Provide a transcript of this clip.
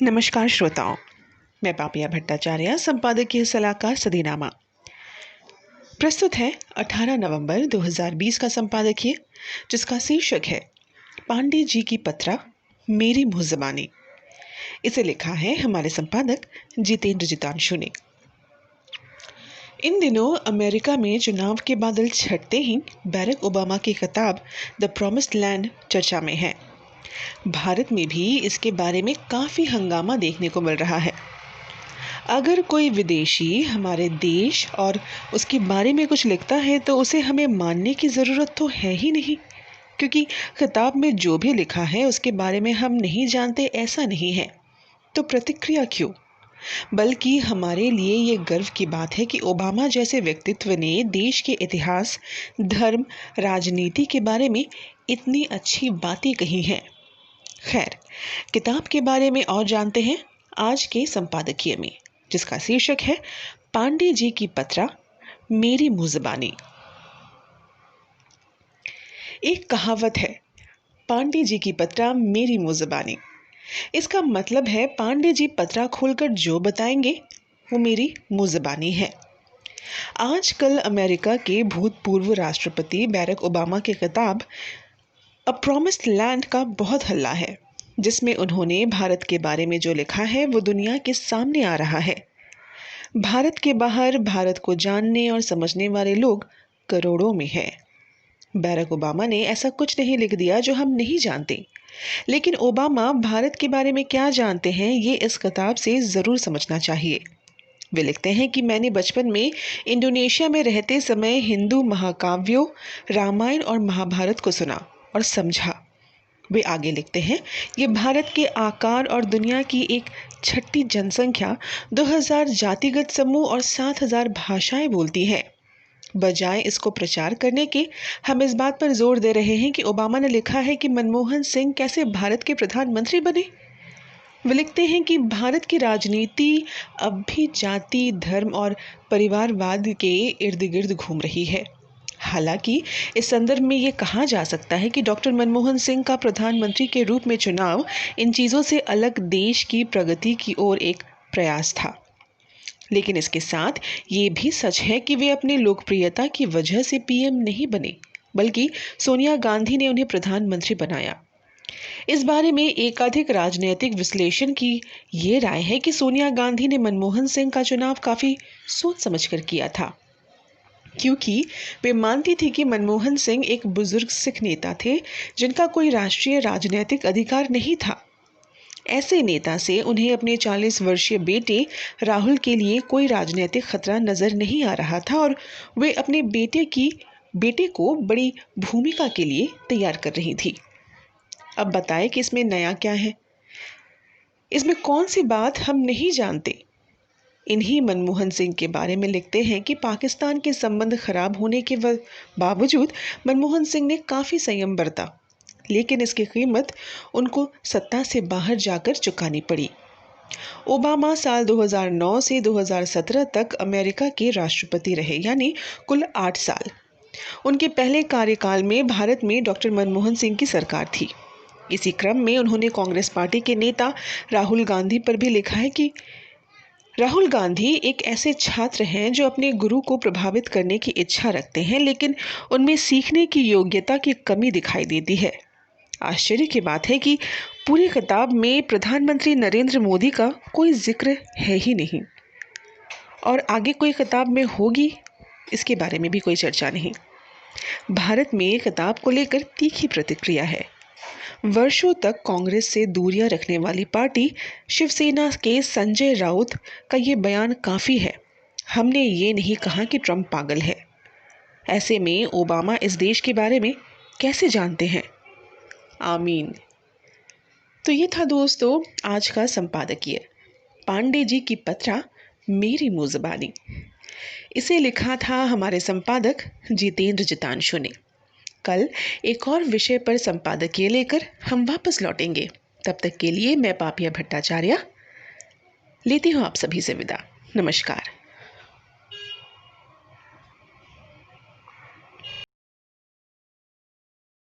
नमस्कार श्रोताओं, मैं पापिया भट्टाचार्य संपादकीय सलाहकार सदीनामा। प्रस्तुत है 18 नवंबर 2020 का संपादकीय, जिसका शीर्षक है पांडे जी की पत्रा मेरी मुँह ज़बानी। इसे लिखा है हमारे संपादक जितेंद्र जितांशु ने। इन दिनों अमेरिका में चुनाव के बादल छटते ही बैरक ओबामा की किताब द प्रॉमिस्ड लैंड चर्चा में है। भारत में भी इसके बारे में काफ़ी हंगामा देखने को मिल रहा है। अगर कोई विदेशी हमारे देश और उसके बारे में कुछ लिखता है तो उसे हमें मानने की ज़रूरत तो है ही नहीं, क्योंकि किताब में जो भी लिखा है उसके बारे में हम नहीं जानते ऐसा नहीं है। तो प्रतिक्रिया क्यों? बल्कि हमारे लिए ये गर्व की बात है कि ओबामा जैसे व्यक्तित्व ने देश के इतिहास, धर्म, राजनीति के बारे में इतनी अच्छी बातें कही हैं। खैर, किताब के बारे में और जानते हैं आज के संपादकीय में, जिसका शीर्षक है पांडे जी की पत्रा मेरी मुँह ज़बानी। एक कहावत है, पांडे जी की पत्रा मेरी मुँह ज़बानी। इसका मतलब है पांडे जी पत्रा खोलकर जो बताएंगे वो मेरी मुँह ज़बानी है। आजकल अमेरिका के भूतपूर्व राष्ट्रपति बैरक ओबामा की किताब अ प्रॉमिस्ड लैंड का बहुत हल्ला है, जिसमें उन्होंने भारत के बारे में जो लिखा है वो दुनिया के सामने आ रहा है। भारत के बाहर भारत को जानने और समझने वाले लोग करोड़ों में हैं। बैरक ओबामा ने ऐसा कुछ नहीं लिख दिया जो हम नहीं जानते, लेकिन ओबामा भारत के बारे में क्या जानते हैं ये इस किताब से ज़रूर समझना चाहिए। वे लिखते हैं कि मैंने बचपन में इंडोनेशिया में रहते समय हिंदू महाकाव्यों, रामायण और महाभारत को सुना और समझा। वे आगे लिखते हैं, ये भारत के आकार और दुनिया की एक छठी जनसंख्या, 2000 जातिगत समूह और 7000 भाषाएं बोलती है। बजाय इसको प्रचार करने के, हम इस बात पर जोर दे रहे हैं कि ओबामा ने लिखा है कि मनमोहन सिंह कैसे भारत के प्रधानमंत्री बने। वे लिखते हैं कि भारत की राजनीति अब भी जाति, धर्म और परिवारवाद के इर्द गिर्द घूम रही है। हालांकि इस संदर्भ में ये कहा जा सकता है कि डॉक्टर मनमोहन सिंह का प्रधानमंत्री के रूप में चुनाव इन चीज़ों से अलग देश की प्रगति की ओर एक प्रयास था। लेकिन इसके साथ ये भी सच है कि वे अपनी लोकप्रियता की वजह से पीएम नहीं बने, बल्कि सोनिया गांधी ने उन्हें प्रधानमंत्री बनाया। इस बारे में एकाधिक राजनीतिक विश्लेषण की ये राय है कि सोनिया गांधी ने मनमोहन सिंह का चुनाव काफ़ी सोच समझकर किया था, क्योंकि वे मानती थी कि मनमोहन सिंह एक बुजुर्ग सिख नेता थे जिनका कोई राष्ट्रीय राजनीतिक अधिकार नहीं था। ऐसे नेता से उन्हें अपने 40 वर्षीय बेटे राहुल के लिए कोई राजनीतिक खतरा नजर नहीं आ रहा था और वे अपने बेटे को बड़ी भूमिका के लिए तैयार कर रही थी। अब बताएं कि इसमें नया क्या है? इसमें कौन सी बात हम नहीं जानते? इन्हीं मनमोहन सिंह के बारे में लिखते हैं कि पाकिस्तान के संबंध खराब होने के बावजूद मनमोहन सिंह ने काफ़ी संयम बरता, लेकिन इसकी कीमत उनको सत्ता से बाहर जाकर चुकानी पड़ी। ओबामा साल 2009 से 2017 तक अमेरिका के राष्ट्रपति रहे, यानी कुल 8 साल। उनके पहले कार्यकाल में भारत में डॉक्टर मनमोहन सिंह की सरकार थी। इसी क्रम में उन्होंने कांग्रेस पार्टी के नेता राहुल गांधी पर भी लिखा है कि राहुल गांधी एक ऐसे छात्र हैं जो अपने गुरु को प्रभावित करने की इच्छा रखते हैं, लेकिन उनमें सीखने की योग्यता की कमी दिखाई देती है। आश्चर्य की बात है कि पूरी किताब में प्रधानमंत्री नरेंद्र मोदी का कोई जिक्र है ही नहीं, और आगे कोई किताब में होगी इसके बारे में भी कोई चर्चा नहीं। भारत में किताब को लेकर तीखी प्रतिक्रिया है। वर्षों तक कांग्रेस से दूरियां रखने वाली पार्टी शिवसेना के संजय राउत का ये बयान काफ़ी है, हमने ये नहीं कहा कि ट्रंप पागल है। ऐसे में ओबामा इस देश के बारे में कैसे जानते हैं? आमीन। तो ये था दोस्तों आज का संपादकीय, पांडे जी की पत्रा मेरी मुँह ज़बानी। इसे लिखा था हमारे संपादक जितेंद्र जितांशु ने। कल एक और विषय पर संपादकीय लेकर हम वापस लौटेंगे। तब तक के लिए मैं पापिया भट्टाचार्य लेती हूँ आप सभी से विदा। नमस्कार।